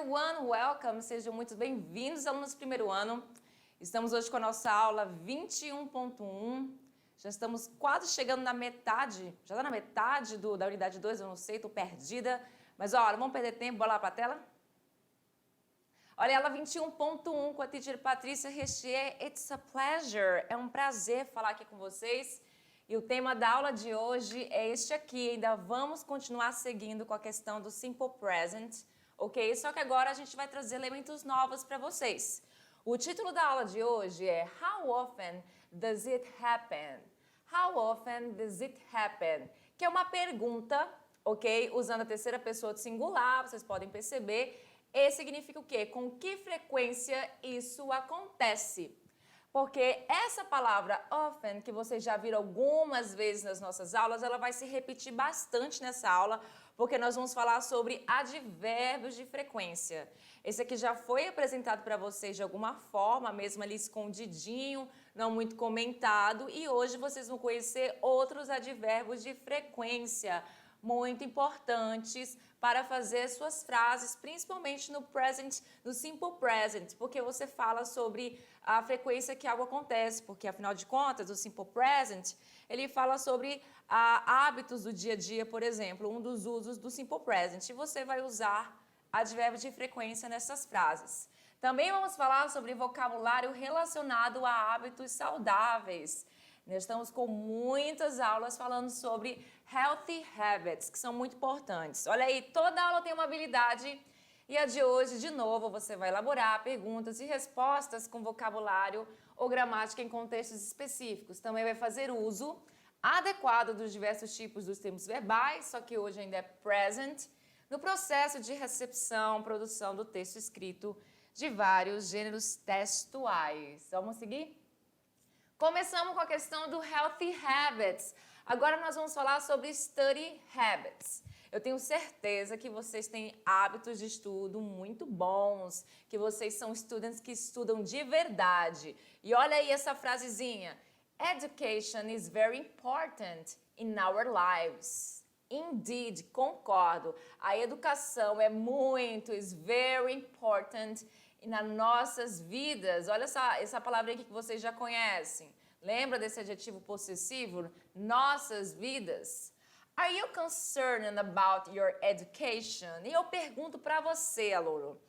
everyone, welcome, sejam muito bem-vindos, alunos do primeiro ano. Estamos hoje com a nossa aula 21.1, já estamos quase chegando na metade, já está na metade da unidade 2, eu não sei, estou perdida. Mas olha, não vamos perder tempo, bora lá para a tela? Olha, aula 21.1 com a teacher Patrícia Rechier, it's a pleasure, é um prazer falar aqui com vocês. E o tema da aula de hoje é este aqui, ainda vamos continuar seguindo com a questão do Simple Present, ok? Só que agora a gente vai trazer elementos novos para vocês. O título da aula de hoje é How often does it happen? How often does it happen? Que é uma pergunta, ok? Usando a terceira pessoa do singular, vocês podem perceber. E significa o quê? Com que frequência isso acontece? Porque essa palavra often, que vocês já viram algumas vezes nas nossas aulas, ela vai se repetir bastante nessa aula, porque nós vamos falar sobre advérbios de frequência. Esse aqui já foi apresentado para vocês de alguma forma, mesmo ali escondidinho, não muito comentado, e hoje vocês vão conhecer outros advérbios de frequência, muito importantes para fazer suas frases, principalmente no present, no simple present, porque você fala sobre a frequência que algo acontece, porque afinal de contas, o simple present, ele fala sobre hábitos do dia a dia, por exemplo, um dos usos do simple present, e você vai usar advérbio de frequência nessas frases. Também vamos falar sobre vocabulário relacionado a hábitos saudáveis. Nós estamos com muitas aulas falando sobre healthy habits, que são muito importantes. Olha aí, toda aula tem uma habilidade e a de hoje, de novo, você vai elaborar perguntas e respostas com vocabulário ou gramática em contextos específicos. Também vai fazer uso adequado dos diversos tipos dos termos verbais, só que hoje ainda é present, no processo de recepção, produção do texto escrito de vários gêneros textuais. Vamos seguir? Começamos com a questão do Healthy Habits. Agora nós vamos falar sobre Study Habits. Eu tenho certeza que vocês têm hábitos de estudo muito bons, que vocês são students que estudam de verdade. E olha aí essa frasezinha. Education is very important in our lives. Indeed, concordo. A educação é muito, is very important nas nossas vidas. Olha essa palavra aqui que vocês já conhecem. Lembra desse adjetivo possessivo? Nossas vidas. Are you concerned about your education? E eu pergunto para você, aluno.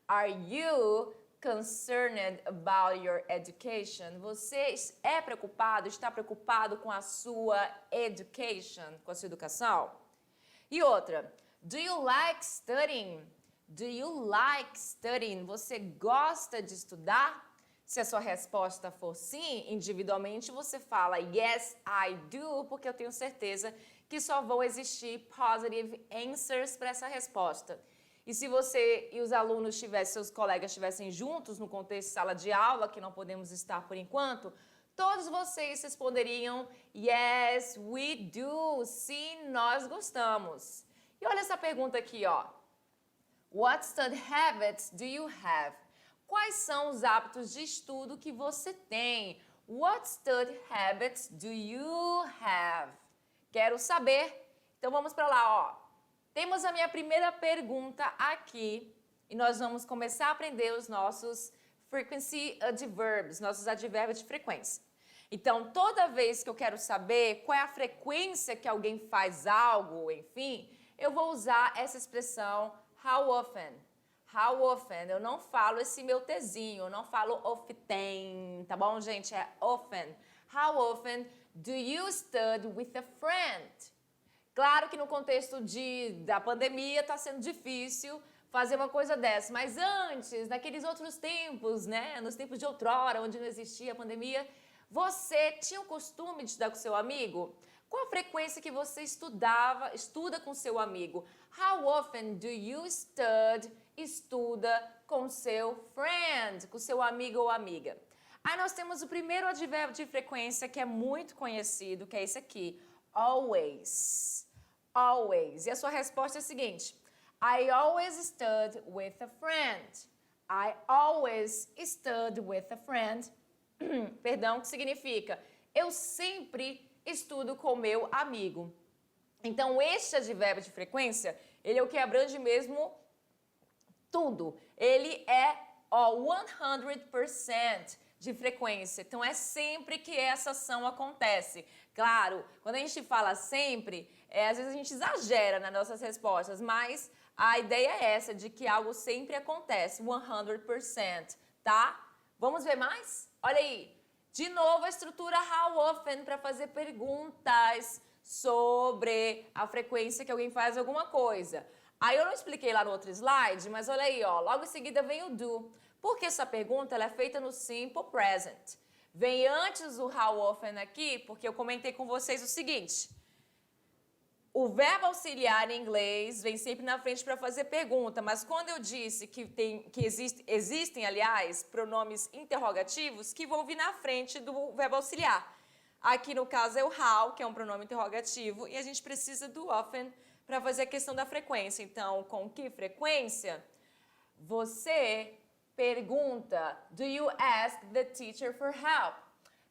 Are you concerned about your education? Você é preocupado, está preocupado com a sua education, com a sua educação? E outra, do you like studying? Do you like studying? Você gosta de estudar? Se a sua resposta for sim, individualmente você fala yes, I do, porque eu tenho certeza que só vão existir positive answers para essa resposta. E se você e os alunos seus colegas estivessem juntos no contexto de sala de aula, que não podemos estar por enquanto, todos vocês responderiam yes, we do, sim, nós gostamos. E olha essa pergunta aqui, ó. What study habits do you have? Quais são os hábitos de estudo que você tem? What study habits do you have? Quero saber. Então vamos para lá, ó. Temos a minha primeira pergunta aqui e nós vamos começar a aprender os nossos frequency adverbs, nossos advérbios de frequência. Então, toda vez que eu quero saber qual é a frequência que alguém faz algo, enfim, eu vou usar essa expressão how often. How often. Eu não falo esse meu Tzinho, eu não falo often, tá bom, gente? É often. How often do you study with a friend? Claro que no contexto da pandemia está sendo difícil fazer uma coisa dessa, mas antes, naqueles outros tempos, né? Nos tempos de outrora, onde não existia a pandemia, você tinha o costume de estudar com seu amigo? Qual a frequência que você estuda com seu amigo? How often do you estuda com seu friend, com seu amigo ou amiga? Aí nós temos o primeiro advérbio de frequência que é muito conhecido, que é esse aqui, always. Always. E a sua resposta é a seguinte, I always study with a friend. I always study with a friend. Perdão, que significa eu sempre estudo com meu amigo. Então, este advérbio de frequência, ele é o que abrange mesmo tudo. Ele é, ó, 100% de frequência. Então, é sempre que essa ação acontece. Claro, quando a gente fala sempre, às vezes a gente exagera nas nossas respostas, mas a ideia é essa, de que algo sempre acontece, 100%, tá? Vamos ver mais? Olha aí. De novo, a estrutura how often para fazer perguntas sobre a frequência que alguém faz alguma coisa. Aí eu não expliquei lá no outro slide, mas olha aí, ó, logo em seguida vem o do. Porque essa pergunta ela é feita no simple present. Vem antes o how often aqui, porque eu comentei com vocês o seguinte. O verbo auxiliar em inglês vem sempre na frente para fazer pergunta, mas quando eu disse que existem, aliás, pronomes interrogativos que vão vir na frente do verbo auxiliar. Aqui no caso é o how, que é um pronome interrogativo, e a gente precisa do often para fazer a questão da frequência. Então, com que frequência você pergunta, do you ask the teacher for help?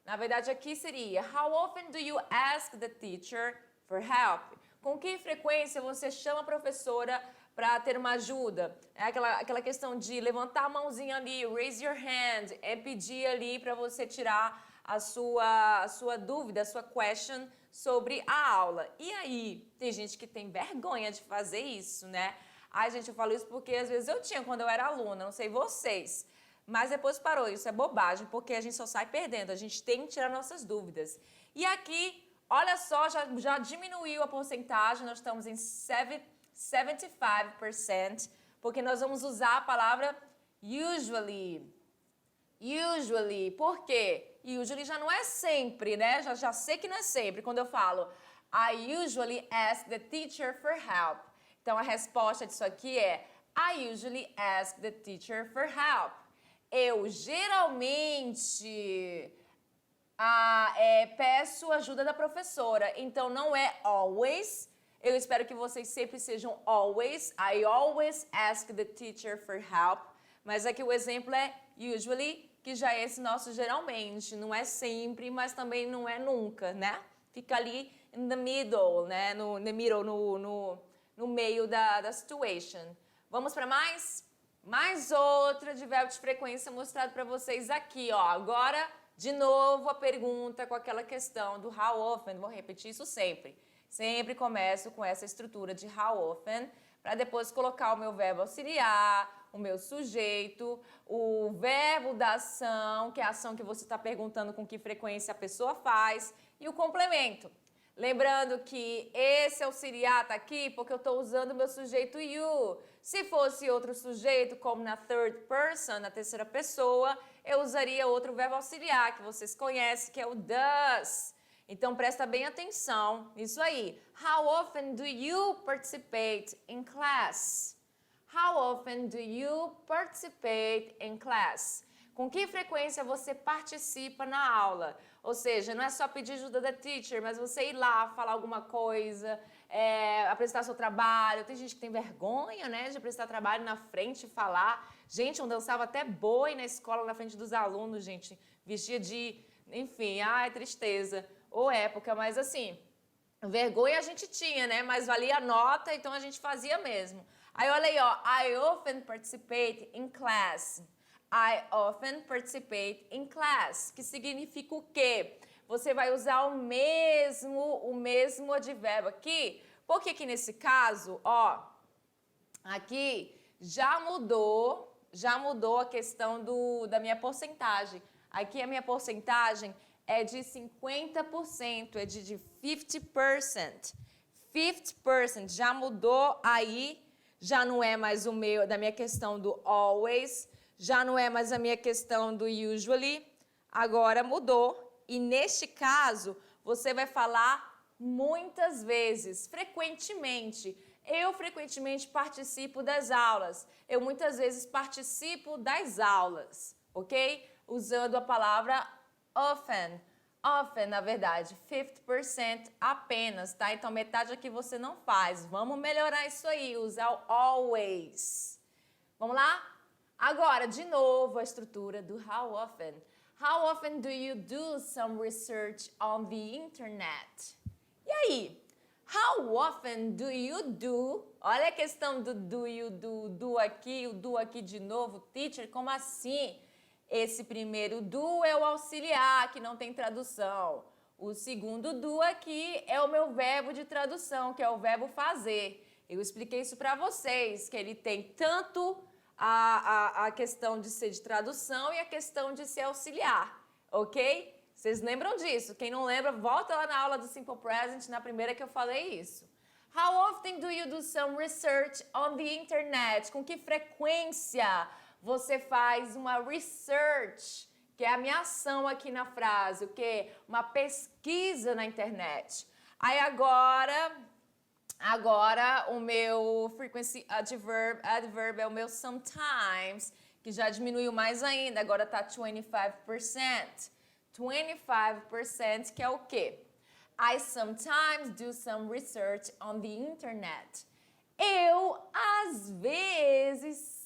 Na verdade, aqui seria, how often do you ask the teacher for help? Com que frequência você chama a professora para ter uma ajuda? É aquela questão de levantar a mãozinha ali, raise your hand, é pedir ali para você tirar a sua dúvida, a sua question sobre a aula. E aí, tem gente que tem vergonha de fazer isso, né? Ai, gente, eu falo isso porque às vezes eu tinha quando eu era aluna, não sei vocês. Mas depois parou, isso é bobagem, porque a gente só sai perdendo, a gente tem que tirar nossas dúvidas. E aqui, olha só, já diminuiu a porcentagem, nós estamos em 75%, porque nós vamos usar a palavra usually. Usually, por quê? Usually já não é sempre, né? Já sei que não é sempre. Quando eu falo, I usually ask the teacher for help. Então, a resposta disso aqui é, I usually ask the teacher for help. Eu geralmente peço ajuda da professora. Então, não é always. Eu espero que vocês sempre sejam always. I always ask the teacher for help. Mas aqui o exemplo é usually, que já é esse nosso geralmente. Não é sempre, mas também não é nunca, né? Fica ali in the middle, né? No meio da situation. Vamos para mais? Mais outra de verbo de frequência mostrado para vocês aqui, ó. Agora, de novo, a pergunta com aquela questão do how often. Vou repetir isso sempre. Sempre começo com essa estrutura de how often, para depois colocar o meu verbo auxiliar, o meu sujeito, o verbo da ação, que é a ação que você está perguntando com que frequência a pessoa faz, e o complemento. Lembrando que esse auxiliar está aqui porque eu estou usando o meu sujeito you. Se fosse outro sujeito, como na third person, na terceira pessoa, eu usaria outro verbo auxiliar que vocês conhecem, que é o does. Então, presta bem atenção nisso aí. How often do you participate in class? How often do you participate in class? Com que frequência você participa na aula? Ou seja, não é só pedir ajuda da teacher, mas você ir lá, falar alguma coisa, apresentar seu trabalho. Tem gente que tem vergonha, né, de apresentar trabalho na frente e falar. Gente, eu dançava até boi na escola, na frente dos alunos, gente. Vestia de, enfim, ai, tristeza. Ou época, mas assim, vergonha a gente tinha, né? Mas valia a nota, então a gente fazia mesmo. Aí olha aí, ó, I often participate in class. I often participate in class, que significa o quê? Você vai usar o mesmo advérbio aqui, porque aqui nesse caso, ó, aqui já mudou a questão da minha porcentagem. Aqui a minha porcentagem é de 50%, é de 50%. 50% já mudou aí, já não é mais da minha questão do always, já não é mais a minha questão do usually, agora mudou. E neste caso, você vai falar muitas vezes, frequentemente. Eu frequentemente participo das aulas. Eu muitas vezes participo das aulas, ok? Usando a palavra often. Often, na verdade, 50% apenas, tá? Então, metade aqui você não faz. Vamos melhorar isso aí, usar o always. Vamos lá? Agora, de novo, a estrutura do how often. How often do you do some research on the internet? E aí? How often do you do? Olha a questão do you do aqui, o do aqui de novo. Teacher, como assim? Esse primeiro do é o auxiliar, que não tem tradução. O segundo do aqui é o meu verbo de tradução, que é o verbo fazer. Eu expliquei isso para vocês, que ele tem tanto a questão de ser de tradução e a questão de ser auxiliar, ok? Vocês lembram disso? Quem não lembra, volta lá na aula do Simple Present, na primeira que eu falei isso. How often do you do some research on the internet? Com que frequência você faz uma research, que é a minha ação aqui na frase, o quê? Uma pesquisa na internet. Aí agora o meu frequency adverb é o meu sometimes, que já diminuiu mais ainda, agora tá 25%. 25% que é o quê? I sometimes do some research on the internet. Eu, às vezes,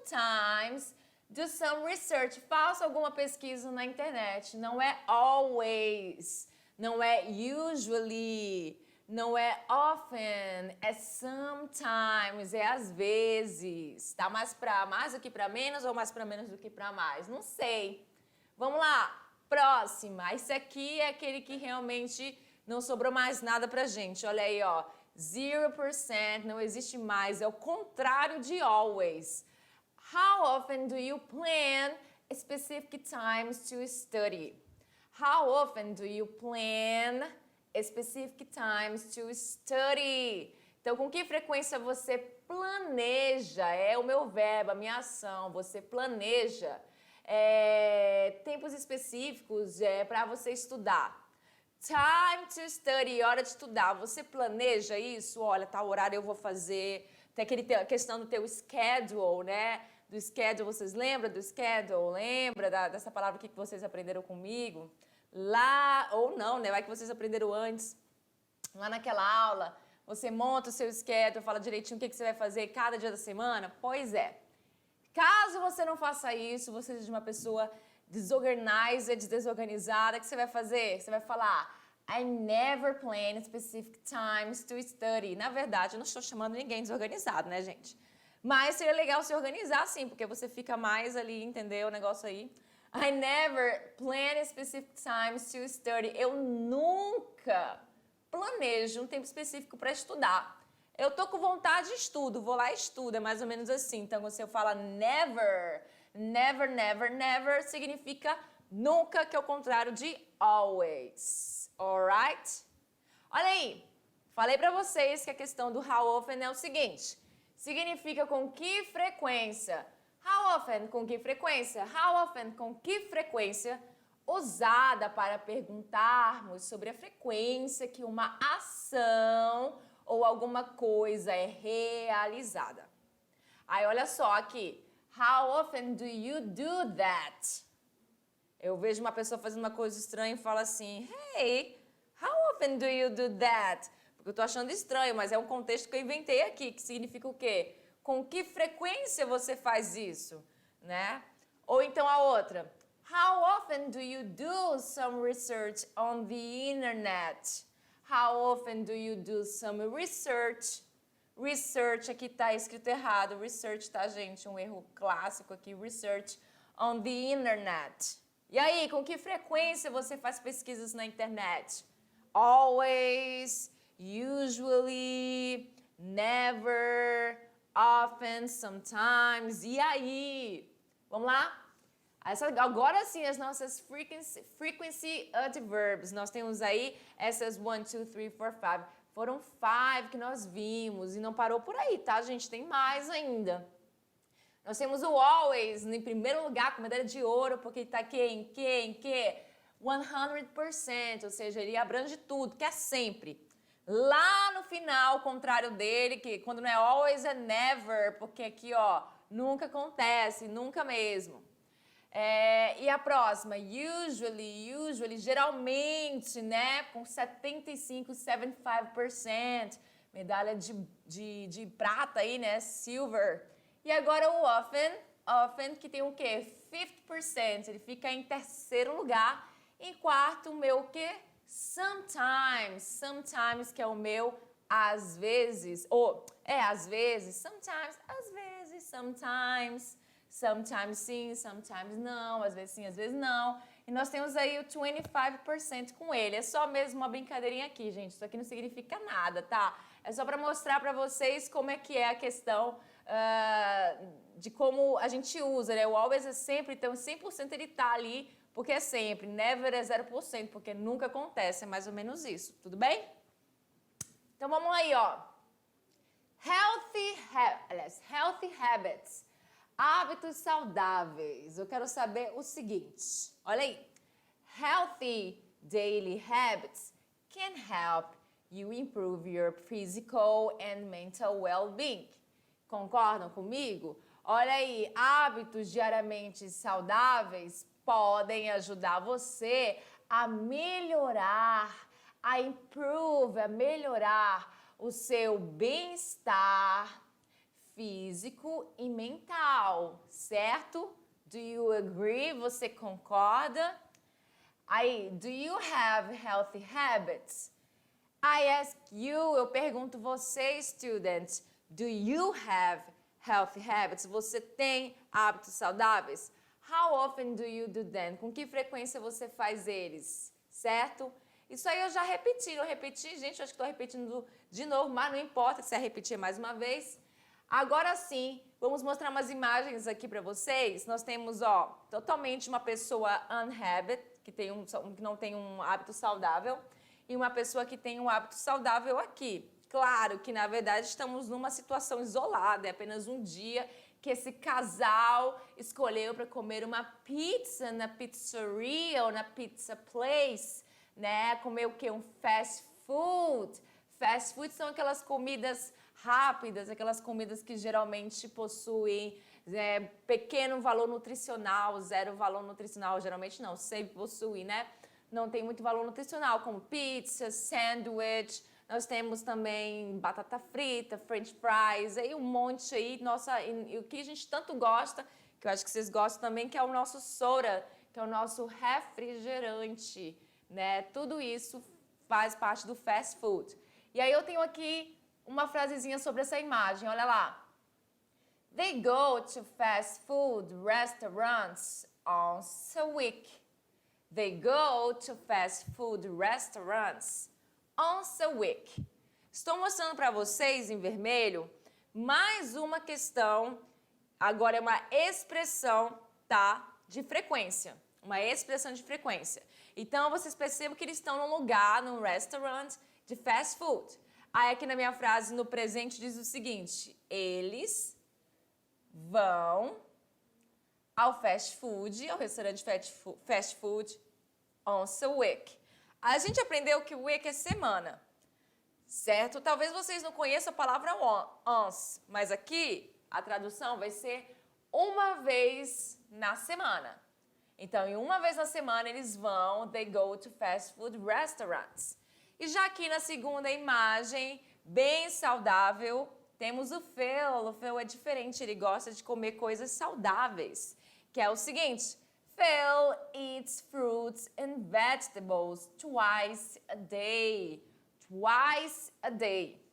sometimes, do some research. Faço alguma pesquisa na internet. Não é always, não é usually, não é often, é sometimes, é às vezes. Tá mais do que para menos ou mais para menos do que para mais? Não sei. Vamos lá. Próxima, esse aqui é aquele que realmente não sobrou mais nada pra gente. Olha aí, ó, 0%, não existe mais, é o contrário de always. How often do you plan specific times to study? How often do you plan specific times to study? Então, com que frequência você planeja? É o meu verbo, a minha ação, você planeja. Tempos específicos para você estudar. Time to study, hora de estudar. Você planeja isso? Olha, tal horário eu vou fazer. Tem a questão do teu schedule, né? Do schedule, vocês lembram do schedule? Lembra dessa palavra aqui que vocês aprenderam comigo? Lá, ou não, né? Vai que vocês aprenderam antes. Lá naquela aula, você monta o seu schedule, fala direitinho o que você vai fazer cada dia da semana? Pois é. Caso você não faça isso, você seja uma pessoa disorganized, desorganizada, o que você vai fazer? Você vai falar, I never plan specific times to study. Na verdade, eu não estou chamando ninguém desorganizado, né, gente? Mas seria legal se organizar, sim, porque você fica mais ali, entendeu? O negócio aí. I never plan specific times to study. Eu nunca planejo um tempo específico para estudar. Eu tô com vontade de estudo, vou lá e estudo, é mais ou menos assim. Então, se eu falo never, never, never, never, significa nunca, que é o contrário de always. Alright? Olha aí, falei pra vocês que a questão do how often é o seguinte. Significa com que frequência. How often, com que frequência? How often, com que frequência? Usada para perguntarmos sobre a frequência que uma ação ou alguma coisa é realizada. Aí, olha só aqui. How often do you do that? Eu vejo uma pessoa fazendo uma coisa estranha e falo assim, hey, how often do you do that? Porque eu tô achando estranho, mas é um contexto que eu inventei aqui, que significa o quê? Com que frequência você faz isso, né? Ou então a outra. How often do you do some research on the internet? How often do you do some research? Research, aqui tá escrito errado. Research, tá, gente? Um erro clássico aqui. Research on the internet. E aí, com que frequência você faz pesquisas na internet? Always, usually, never, often, sometimes. E aí? Vamos lá? Agora sim, as nossas frequency adverbs. Nós temos aí essas 1, 2, 3, 4, 5. Foram 5 que nós vimos e não parou por aí, tá, gente? Tem mais ainda. Nós temos o always em primeiro lugar com medalha de ouro, porque está aqui em que? 100%, ou seja, ele abrange tudo, que é sempre. Lá no final, o contrário dele, que quando não é always é never, porque aqui, ó, nunca acontece, nunca mesmo. E a próxima, usually, geralmente, né, com 75%, medalha de prata aí, né, silver. E agora o often, que tem o quê? 50%, ele fica em terceiro lugar. Em quarto, o meu o quê? Sometimes, que é o meu às vezes, ou às vezes, sometimes sim, sometimes não, às vezes sim, às vezes não. E nós temos aí o 25% com ele. É só mesmo uma brincadeirinha aqui, gente. Isso aqui não significa nada, tá? É só para mostrar para vocês como é que é a questão de como a gente usa, né? O always é sempre, então 100% ele tá ali, porque é sempre. Never é 0%, porque nunca acontece. É mais ou menos isso, tudo bem? Então vamos aí, ó. Healthy habits. Hábitos saudáveis. Eu quero saber o seguinte. Olha aí. Healthy daily habits can help you improve your physical and mental well-being. Concordam comigo? Olha aí, hábitos diariamente saudáveis podem ajudar você a melhorar, a melhorar o seu bem-estar físico e mental, certo? Do you agree? Você concorda? Aí, do you have healthy habits? I ask you, eu pergunto você, student, do you have healthy habits? Você tem hábitos saudáveis? How often do you do them? Com que frequência você faz eles? Certo? Isso aí eu já repeti, gente, eu acho que estou repetindo de novo, mas não importa se é repetir mais uma vez. Agora sim, vamos mostrar umas imagens aqui para vocês. Nós temos, ó, totalmente uma pessoa unhabit, que não tem um hábito saudável, e uma pessoa que tem um hábito saudável aqui. Claro que, na verdade, estamos numa situação isolada, é apenas um dia que esse casal escolheu para comer uma pizza na pizzeria ou na pizza place, né? Comer o quê? Um fast food. Fast food são aquelas comidas rápidas, aquelas comidas que geralmente possuem pequeno valor nutricional, zero valor nutricional, geralmente não, sempre possui, né? Não tem muito valor nutricional, como pizza, sandwich, nós temos também batata frita, french fries, aí um monte aí, nossa, e o que a gente tanto gosta, que eu acho que vocês gostam também, que é o nosso soda, que é o nosso refrigerante, né? Tudo isso faz parte do fast food. E aí eu tenho aqui uma frasezinha sobre essa imagem, olha lá. They go to fast food restaurants once a week. They go to fast food restaurants once a week. Estou mostrando para vocês em vermelho mais uma questão, agora é uma expressão, tá? De frequência, uma expressão de frequência. Então vocês percebem que eles estão num lugar, num restaurant de fast food. Aí aqui na minha frase, no presente, diz o seguinte, eles vão ao fast food, ao restaurante fast food, once a week. A gente aprendeu que week é semana, certo? Talvez vocês não conheçam a palavra once, mas aqui a tradução vai ser uma vez na semana. Então, em uma vez na semana eles vão, they go to fast food restaurants. E já aqui na segunda imagem, bem saudável, temos o Phil. O Phil é diferente, ele gosta de comer coisas saudáveis, que é o seguinte, Phil eats fruits and vegetables twice a day. Twice a day.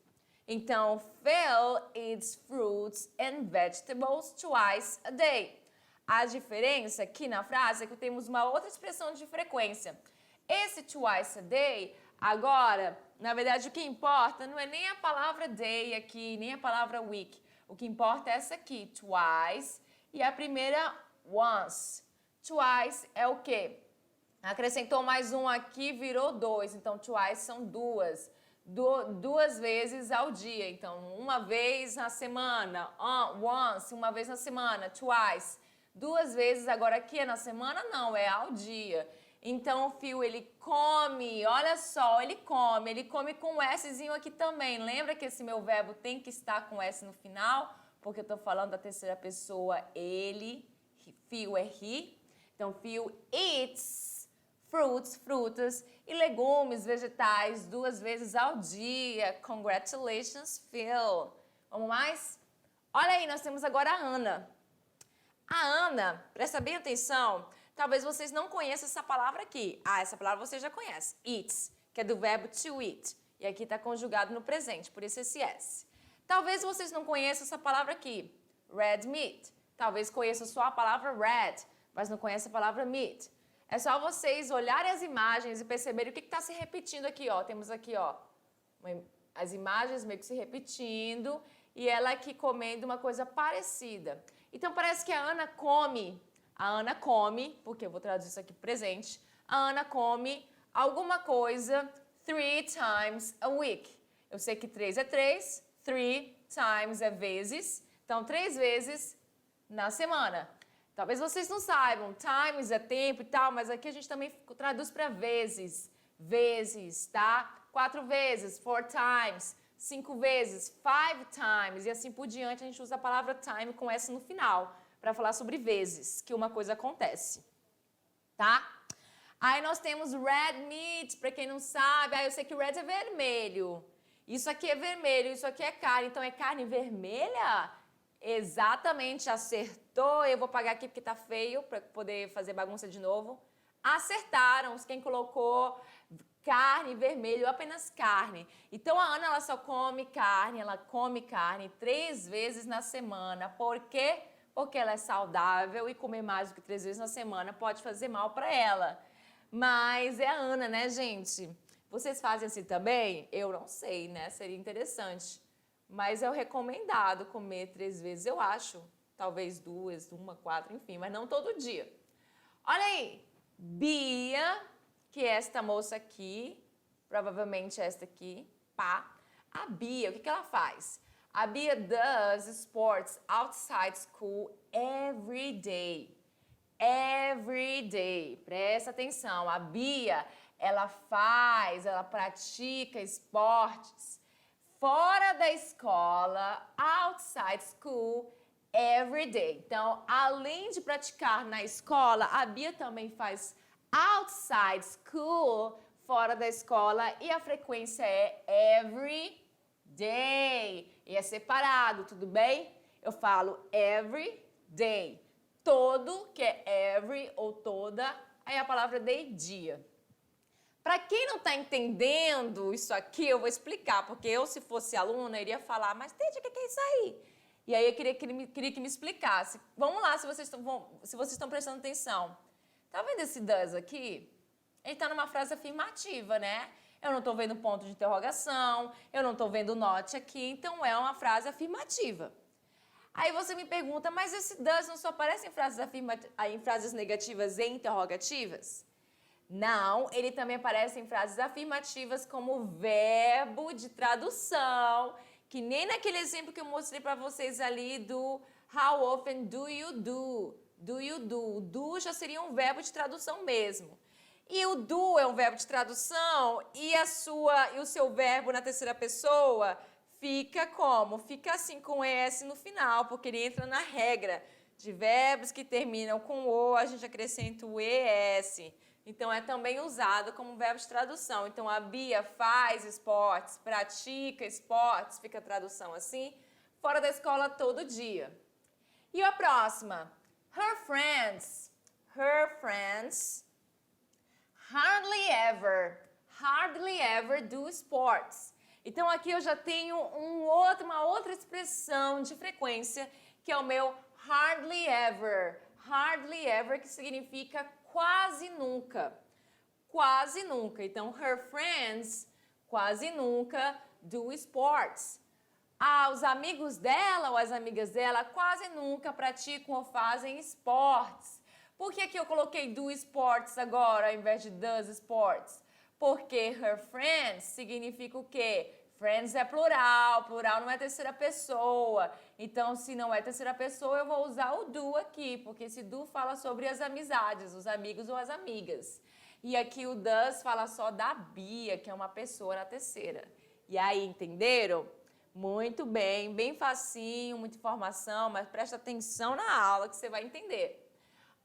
Então, Phil eats fruits and vegetables twice a day. A diferença aqui na frase é que temos uma outra expressão de frequência. Esse twice a day, agora, na verdade, o que importa não é nem a palavra day aqui, nem a palavra week. O que importa é essa aqui, twice, e a primeira, once. Twice é o quê? Acrescentou mais um aqui, virou dois. Então, twice são duas. Duas vezes ao dia. Então, uma vez na semana. Once, uma vez na semana. Twice. Duas vezes, agora aqui é na semana? Não, é ao dia. Então, o Phil, ele come, olha só, ele come com um Szinho aqui também. Lembra que esse meu verbo tem que estar com S no final? Porque eu tô falando da terceira pessoa, ele, Phil é he. Então, Phil eats fruits, frutas e legumes, vegetais, duas vezes ao dia. Congratulations, Phil. Vamos mais? Olha aí, nós temos agora a Ana. A Ana, presta bem atenção, talvez vocês não conheçam essa palavra aqui. Ah, essa palavra você já conhece. Eats, que é do verbo to eat. E aqui está conjugado no presente, por isso esse S. Talvez vocês não conheçam essa palavra aqui. Red meat. Talvez conheçam só a palavra red, mas não conheçam a palavra meat. É só vocês olharem as imagens e perceberem o que está se repetindo aqui, ó. Temos aqui, ó, as imagens meio que se repetindo e ela aqui comendo uma coisa parecida. Então parece que a Ana come, porque eu vou traduzir isso aqui presente, a Ana come alguma coisa 3 times a week. Eu sei que 3 é 3, 3 times é vezes, então 3 vezes na semana. Talvez vocês não saibam, times é tempo e tal, mas aqui a gente também traduz para vezes. Vezes, tá? 4 vezes, 4 times. 5 vezes, 5 times. E assim por diante, a gente usa a palavra time com S no final, para falar sobre vezes, que uma coisa acontece. Tá? Aí nós temos red meat, para quem não sabe. Eu sei que red é vermelho. Isso aqui é vermelho, isso aqui é carne. Então é carne vermelha? Exatamente, acertou. Eu vou pagar aqui porque tá feio para poder fazer bagunça de novo. Acertaram. Quem colocou carne vermelho, apenas carne. Então a Ana ela só come carne, ela come carne 3 vezes na semana. Por quê? Porque ela é saudável e comer mais do que 3 vezes na semana pode fazer mal para ela. Mas é a Ana, né, gente? Vocês fazem assim também? Eu não sei, né? Seria interessante. Mas é o recomendado comer 3 vezes, eu acho. Talvez 2, 1, 4, enfim, mas não todo dia. Olha aí, Bia, que é esta moça aqui, provavelmente esta aqui, pá. A Bia, o que ela faz? A Bia does sports outside school every day. Every day. Presta atenção, a Bia, ela pratica esportes fora da escola, outside school, every day. Então, além de praticar na escola, a Bia também faz outside school, fora da escola, e a frequência é every day. E é separado, tudo bem? Eu falo every day. Todo, que é every ou toda, aí a palavra day, dia. Para quem não está entendendo isso aqui, eu vou explicar, porque eu, se fosse aluna, iria falar, mas Tede, o que é isso aí? E aí eu queria que me explicasse. Vamos lá, se vocês estão prestando atenção. Tá vendo esse does aqui? Ele está numa frase afirmativa, né? Eu não estou vendo ponto de interrogação, eu não estou vendo not aqui, então é uma frase afirmativa. Aí você me pergunta, mas esse does não só aparece em frases negativas e interrogativas? Não, ele também aparece em frases afirmativas como verbo de tradução, que nem naquele exemplo que eu mostrei para vocês ali do how often do you do? Do you do? O do já seria um verbo de tradução mesmo. E o do é um verbo de tradução e o seu verbo na terceira pessoa fica como? Fica assim com ES no final, porque ele entra na regra de verbos que terminam com o, a gente acrescenta o ES. Então, é também usado como verbo de tradução. Então, a Bia faz esportes, pratica esportes, fica a tradução assim, fora da escola todo dia. E a próxima? Her friends hardly ever do sports. Então, aqui eu já tenho uma outra expressão de frequência, que é o meu hardly ever. Hardly ever, que significa quase nunca. Quase nunca. Então, her friends quase nunca do sports. Os amigos dela ou as amigas dela quase nunca praticam ou fazem esportes. Por que eu coloquei do sports agora ao invés de does sports? Porque her friends significa o quê? Friends é plural, plural não é terceira pessoa. Então, se não é terceira pessoa, eu vou usar o do aqui, porque esse do fala sobre as amizades, os amigos ou as amigas. E aqui o does fala só da Bia, que é uma pessoa na terceira. E aí, entenderam? Muito bem, bem facinho, muita informação, mas presta atenção na aula que você vai entender.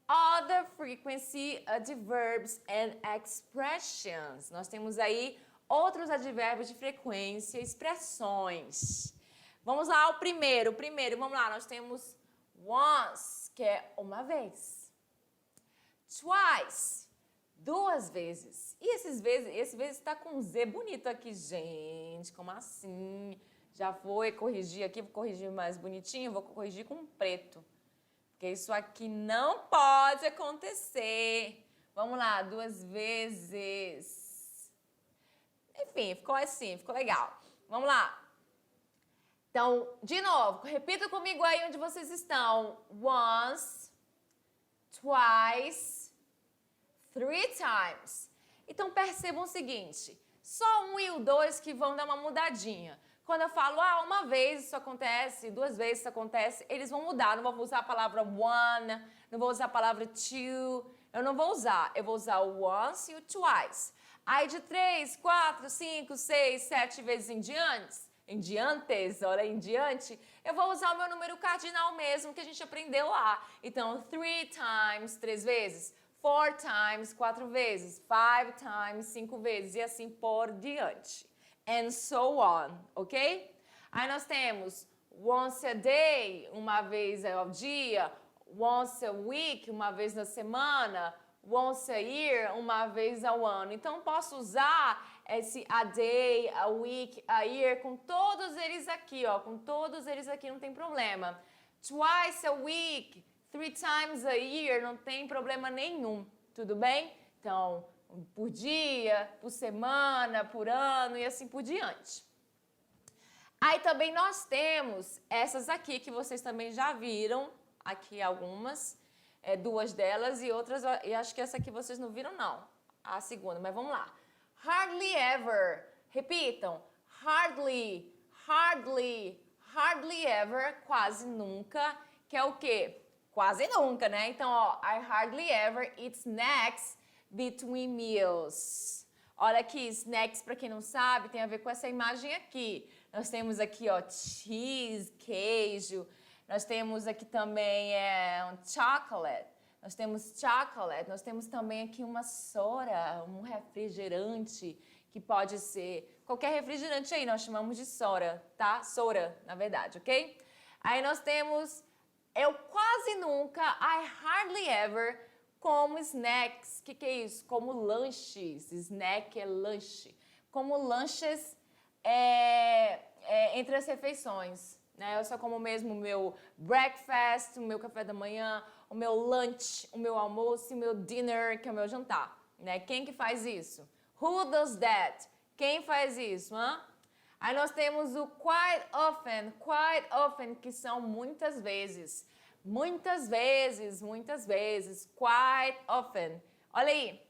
Other frequency adverbs and expressions. Nós temos aí outros advérbios de frequência, expressões. Vamos lá, o primeiro, vamos lá, nós temos once, que é uma vez. Twice. 2 vezes. E esse vezes está com um Z bonito aqui, gente. Como assim? Já vou corrigir aqui, vou corrigir mais bonitinho, vou corrigir com preto. Porque isso aqui não pode acontecer. Vamos lá, 2 vezes. Enfim, ficou assim, ficou legal. Vamos lá. Então, de novo, repita comigo aí onde vocês estão. Once, twice, 3 times. Então, percebam o seguinte, só 1 e o 2 que vão dar uma mudadinha. Quando eu falo, uma vez isso acontece, 2 vezes isso acontece, eles vão mudar. Não vou usar a palavra one, não vou usar a palavra two, eu não vou usar. Eu vou usar o once e o twice. Aí de 3, 4, 5, 6, 7 vezes em diante, em diante, eu vou usar o meu número cardinal mesmo que a gente aprendeu lá. Então, 3 times, 3 vezes. 4 times, 4 vezes. 5 times, 5 vezes. E assim por diante. And so on, ok? Aí nós temos once a day, uma vez ao dia. Once a week, uma vez na semana. Once a year, uma vez ao ano. Então, posso usar esse a day, a week, a year, com todos eles aqui, ó. Com todos eles aqui não tem problema. Twice a week, 3 times a year, não tem problema nenhum, tudo bem? Então, por dia, por semana, por ano e assim por diante. Aí também nós temos essas aqui que vocês também já viram, aqui algumas, 2 delas e outras, e acho que essa aqui vocês não viram não, a segunda, mas vamos lá. Hardly ever, repitam, hardly, hardly, hardly ever, quase nunca, que é o quê? Quase nunca, né? Então, ó, I hardly ever eat snacks between meals. Olha aqui, snacks, para quem não sabe, tem a ver com essa imagem aqui. Nós temos aqui, ó, cheese, queijo. Nós temos aqui também um chocolate. Nós temos também aqui uma soda, um refrigerante, que pode ser qualquer refrigerante aí, nós chamamos de soda, tá? Soda, na verdade, ok? Aí nós temos, eu quase nunca, I hardly ever, como snacks. O que é isso? Como lanches. Snack é lanche. Como lanches entre as refeições. Né? Eu só como mesmo o meu breakfast, o meu café da manhã, o meu lunch, o meu almoço e o meu dinner, que é o meu jantar. Né? Quem que faz isso? Who does that? Quem faz isso? Hã? Aí nós temos o quite often, que são muitas vezes. Muitas vezes, quite often. Olha aí.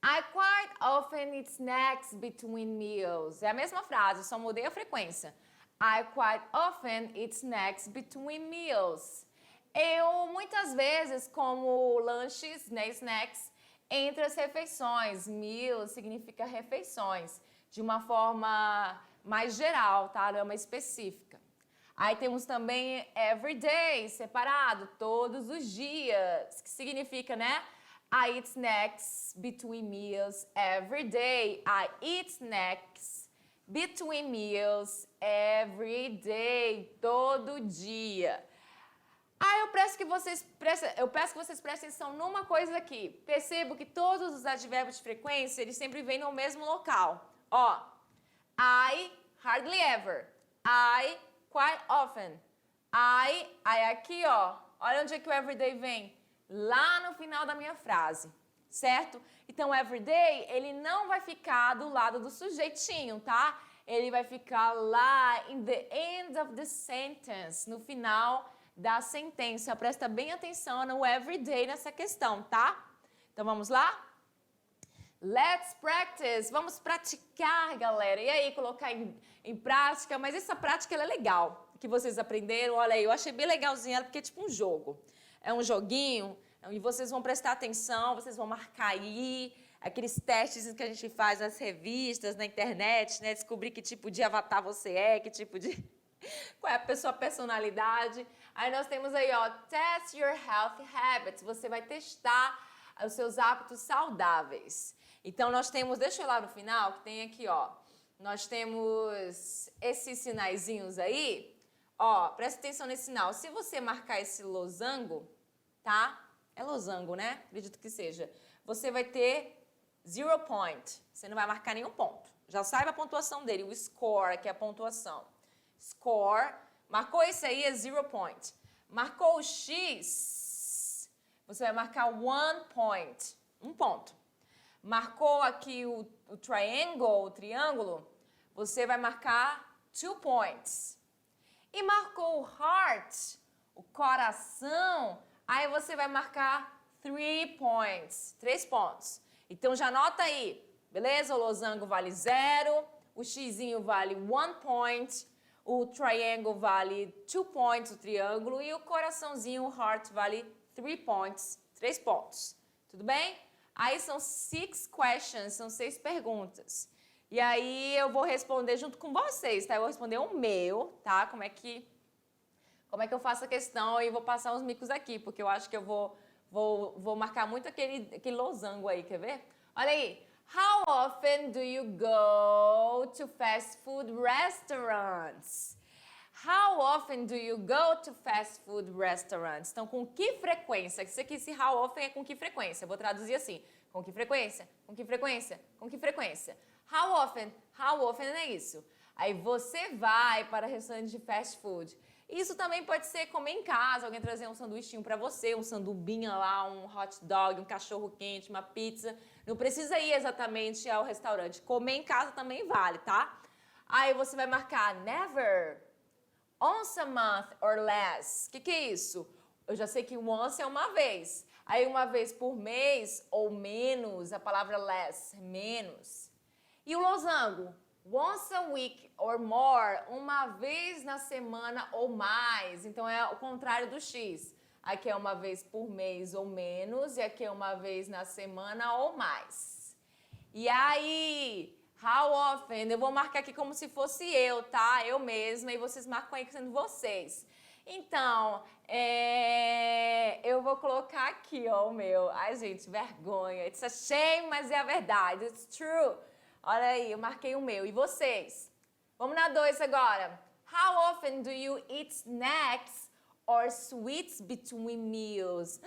I quite often eat snacks between meals. É a mesma frase, só mudei a frequência. I quite often eat snacks between meals. Eu muitas vezes como lanches, né, snacks, entre as refeições. Meals significa refeições, de uma forma mais geral, tá? Não é uma específica. Aí temos também every day, separado, todos os dias, que significa, né? I eat snacks between meals every day. I eat snacks between meals every day, todo dia. Aí eu peço que vocês prestem atenção numa coisa aqui. Percebo que todos os advérbios de frequência, eles sempre vêm no mesmo local. Ó, I hardly ever. I quite often. I aqui, ó. Olha onde é que o everyday vem. Lá no final da minha frase, certo? Então, everyday, ele não vai ficar do lado do sujeitinho, tá? Ele vai ficar lá in the end of the sentence, no final da sentença. Presta bem atenção no everyday nessa questão, tá? Então, vamos lá? Let's practice. Vamos praticar, galera. E aí, colocar em prática. Mas essa prática, ela é legal, que vocês aprenderam. Olha aí, eu achei bem legalzinha, porque é tipo um jogo. É um joguinho, e vocês vão prestar atenção, vocês vão marcar aí, aqueles testes que a gente faz nas revistas, na internet, né? Descobrir que tipo de avatar você é, que tipo de... qual é a sua personalidade. Aí nós temos aí, ó, test your healthy habits. Você vai testar os seus hábitos saudáveis. Então, nós temos, deixa eu ir lá no final, que tem aqui, ó, nós temos esses sinaizinhos aí, ó, presta atenção nesse sinal. Se você marcar esse losango, tá? É losango, né? Acredito que seja. Você vai ter 0 point. Você não vai marcar nenhum ponto. Já saiba a pontuação dele, o score, que é a pontuação. Score, marcou esse aí, é 0 point. Marcou o X, você vai marcar 1 point, um ponto. Marcou aqui o triangle, o triângulo, você vai marcar 2 points. E marcou o heart, o coração, aí você vai marcar 3 points, 3 pontos. Então já anota aí, beleza? O losango vale 0, o xizinho vale 1 point, o triangle vale 2 points, o triângulo, e o coraçãozinho, o heart, vale 3 points, 3 pontos. Tudo bem? Aí são 6 questions, são 6 perguntas. E aí eu vou responder junto com vocês, tá? Eu vou responder o meu, tá? Como é que eu faço a questão e vou passar uns micos aqui, porque eu acho que eu vou marcar muito aquele losango aí, quer ver? Olha aí. How often do you go to fast food restaurants? How often do you go to fast food restaurants? Então, com que frequência? Isso aqui, esse how often é com que frequência? Eu vou traduzir assim. Com que frequência? Com que frequência? Com que frequência? How often? How often é isso. Aí você vai para restaurante de fast food. Isso também pode ser comer em casa, alguém trazer um sanduichinho para você, um sandubinha lá, um hot dog, um cachorro quente, uma pizza. Não precisa ir exatamente ao restaurante. Comer em casa também vale, tá? Aí você vai marcar never, once a month or less. O que é isso? Eu já sei que once é uma vez. Aí uma vez por mês ou menos, a palavra less, menos. E o losango? Once a week or more, uma vez na semana ou mais. Então é o contrário do X. Aqui é uma vez por mês ou menos, e aqui é uma vez na semana ou mais. E aí, how often? Eu vou marcar aqui como se fosse eu, tá? Eu mesma, e vocês marcam aí sendo vocês. Então, eu vou colocar aqui, ó, o meu. Ai, gente, vergonha. It's a shame, mas é a verdade. It's true. Olha aí, eu marquei o meu. E vocês? Vamos na 2 agora. How often do you eat snacks or sweets between meals?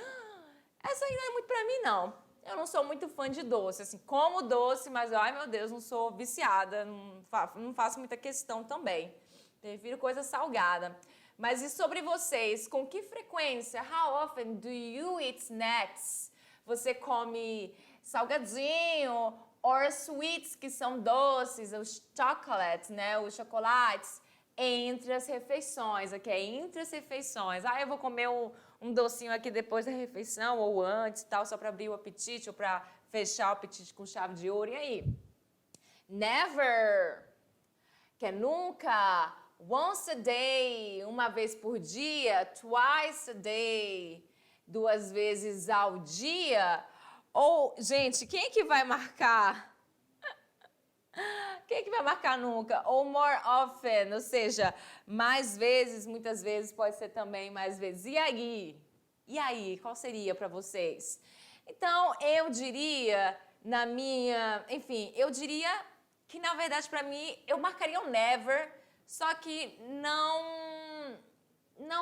Essa aí não é muito pra mim, não. Eu não sou muito fã de doce. Assim, como doce, mas, ai meu Deus, não sou viciada. Não faço muita questão também. Prefiro coisa salgada. Mas e sobre vocês? Com que frequência? How often do you eat snacks? Você come salgadinho or sweets, que são doces, os chocolates, né? Os chocolates entre as refeições. Aqui é entre as refeições. Ah, eu vou comer um docinho aqui depois da refeição ou antes, tal, só para abrir o apetite ou para fechar o apetite com chave de ouro. E aí? Never, que é nunca. Once a day, uma vez por dia. Twice a day, 2 vezes ao dia. Ou, gente, quem é que vai marcar? Quem é que vai marcar nunca? Ou more often, ou seja, mais vezes, muitas vezes, pode ser também mais vezes. E aí? E aí? Qual seria para vocês? Então, eu diria, eu diria que, na verdade, para mim, eu marcaria o never, só que não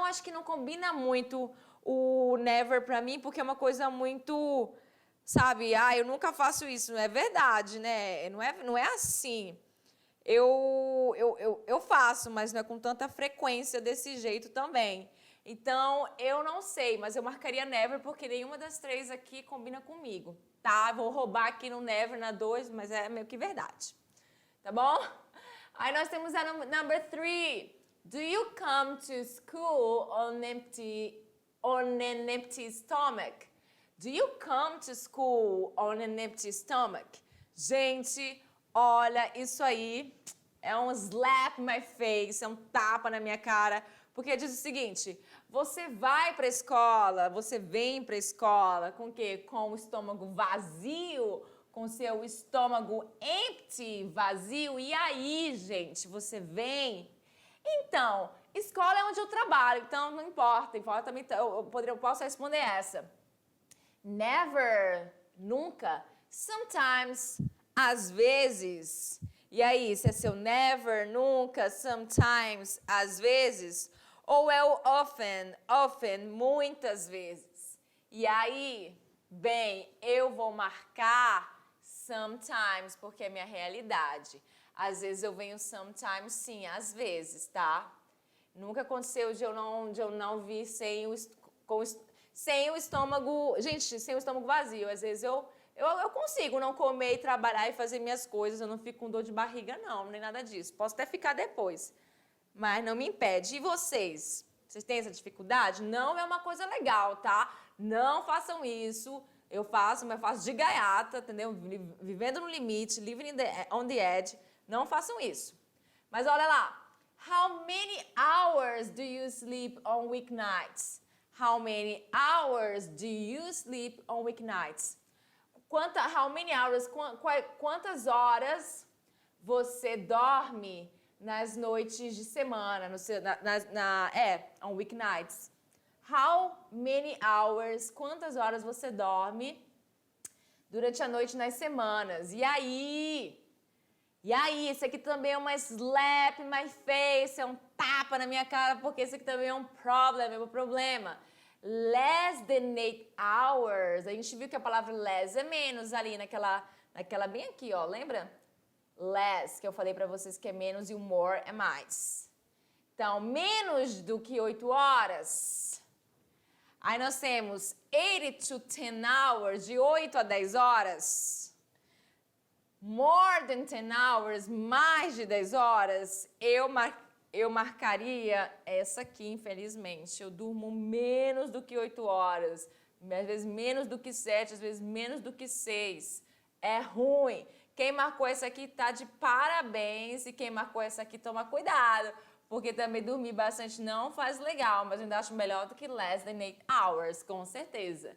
acho que não combina muito o never para mim, porque é uma coisa muito... Sabe, eu nunca faço isso, não é verdade, né? Não é assim. Eu faço, mas não é com tanta frequência desse jeito também. Então, eu não sei, mas eu marcaria never porque nenhuma das 3 aqui combina comigo, tá? Vou roubar aqui no never, na 2, mas é meio que verdade. Tá bom? Aí nós temos a number 3. Do you come to school on an empty stomach? Do you come to school on an empty stomach? Gente, olha, isso aí é um slap my face, é um tapa na minha cara, porque diz o seguinte, você vai para a escola, você vem para a escola com o quê? Com o estômago vazio, com seu estômago empty, vazio, e aí, gente, você vem... Então, escola é onde eu trabalho, então não importa também, eu posso responder essa. Never, nunca. Sometimes, às vezes. E aí, se é seu never, nunca, sometimes, às vezes, ou é o often, muitas vezes. E aí, bem, eu vou marcar sometimes, porque é minha realidade. Às vezes eu venho sometimes, sim, às vezes, tá? Nunca aconteceu de eu não vir sem o estômago... Gente, sem o estômago vazio. Às vezes eu consigo não comer e trabalhar e fazer minhas coisas. Eu não fico com dor de barriga, não, nem nada disso. Posso até ficar depois, mas não me impede. E vocês? Vocês têm essa dificuldade? Não é uma coisa legal, tá? Não façam isso. Eu faço, mas eu faço de gaiata, entendeu? Vivendo no limite, living on the edge. Não façam isso. Mas olha lá. How many hours do you sleep on weeknights? How many hours do you sleep on weeknights? How many hours, quantas horas você dorme nas noites de semana, on weeknights? How many hours, quantas horas você dorme durante a noite nas semanas? E aí, esse aqui também é uma slap in my face, é um tapa na minha cara, porque esse aqui também é um problema. Less than 8 hours. A gente viu que a palavra less é menos ali naquela bem aqui, ó, lembra? Less, que eu falei pra vocês que é menos e o more é mais. Então, menos do que 8 horas. Aí nós temos 8 to 10 hours, de 8 a 10 horas. More than 10 hours, mais de 10 horas, eu marcaria essa aqui, infelizmente. Eu durmo menos do que 8 horas, às vezes menos do que 7, às vezes menos do que 6. É ruim. Quem marcou essa aqui tá de parabéns e quem marcou essa aqui toma cuidado, porque também dormir bastante não faz legal, mas eu ainda acho melhor do que less than 8 hours, com certeza.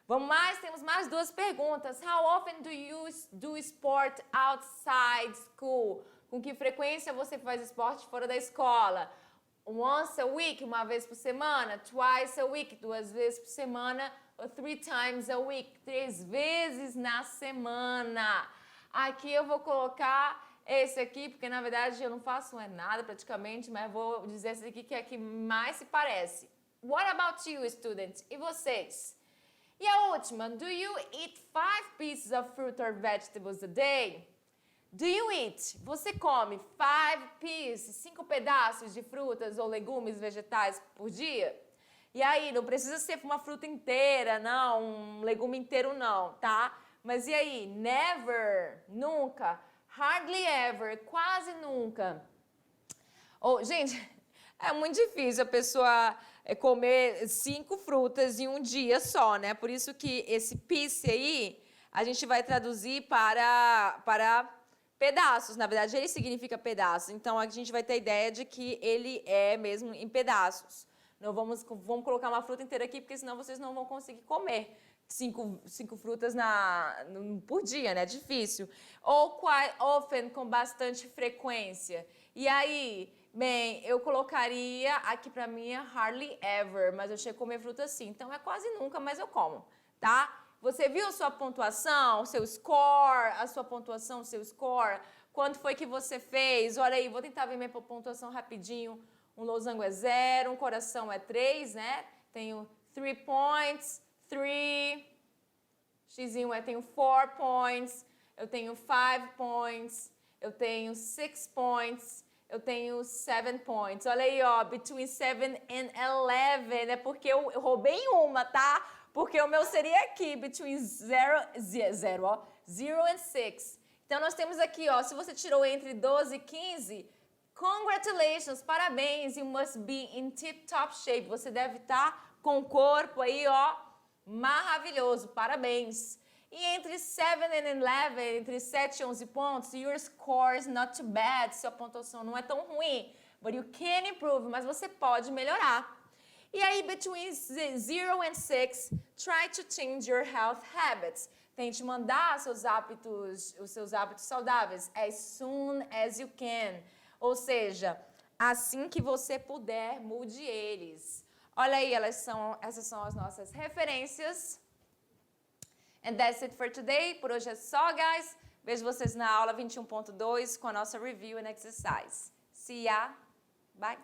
Vamos mais? Temos mais duas perguntas. How often do you do sport outside school? Com que frequência você faz esporte fora da escola? Once a week, uma vez por semana. Twice a week, 2 vezes por semana. Or 3 times a week, 3 vezes na semana. Aqui eu vou colocar esse aqui, porque na verdade eu não faço nada praticamente, mas vou dizer esse aqui que é a que mais se parece. What about you, students? E vocês? E a última, do you eat 5 pieces of fruit or vegetables a day? Do you eat? Você come 5 pieces, 5 pedaços de frutas ou legumes vegetais por dia? E aí, não precisa ser uma fruta inteira, não, um legume inteiro não, tá? Mas e aí, never, nunca, hardly ever, quase nunca. Gente, é muito difícil a pessoa comer 5 frutas em um dia só, né? Por isso que esse piece aí, a gente vai traduzir para pedaços. Na verdade, ele significa pedaços. Então, a gente vai ter a ideia de que ele é mesmo em pedaços. Não vamos colocar uma fruta inteira aqui, porque senão vocês não vão conseguir comer 5 frutas por dia, né? Difícil. Ou quite often, com bastante frequência. E aí, bem, eu colocaria aqui pra mim hardly ever, mas eu chego a comer fruta sim. Então é quase nunca, mas eu como, tá? Você viu a sua pontuação, o seu score, a sua pontuação, o seu score? Quanto foi que você fez? Olha aí, vou tentar ver minha pontuação rapidinho. Um losango é 0, um coração é 3, né? Tenho 3 points, 3, xizinho tenho 4 points, eu tenho 5 points, eu tenho 6 points, eu tenho 7 points. Olha aí, ó, between 7 and 11, é porque eu roubei uma, tá? Porque o meu seria aqui, between 0 and 6. Então, nós temos aqui, ó, se você tirou entre 12 e 15, congratulations, parabéns, you must be in tip-top shape. Você deve estar com o corpo aí, ó, maravilhoso, parabéns. E entre 7 and 11, entre 7 e 11 pontos, your score is not too bad, sua pontuação não é tão ruim, but you can improve, mas você pode melhorar. E aí, between 0 and 6, try to change your health habits. Tente mandar os seus hábitos saudáveis as soon as you can. Ou seja, assim que você puder, mude eles. Olha aí, essas são as nossas referências. And that's it for today. Por hoje é só, guys. Vejo vocês na aula 21.2 com a nossa review and exercise. See ya. Bye.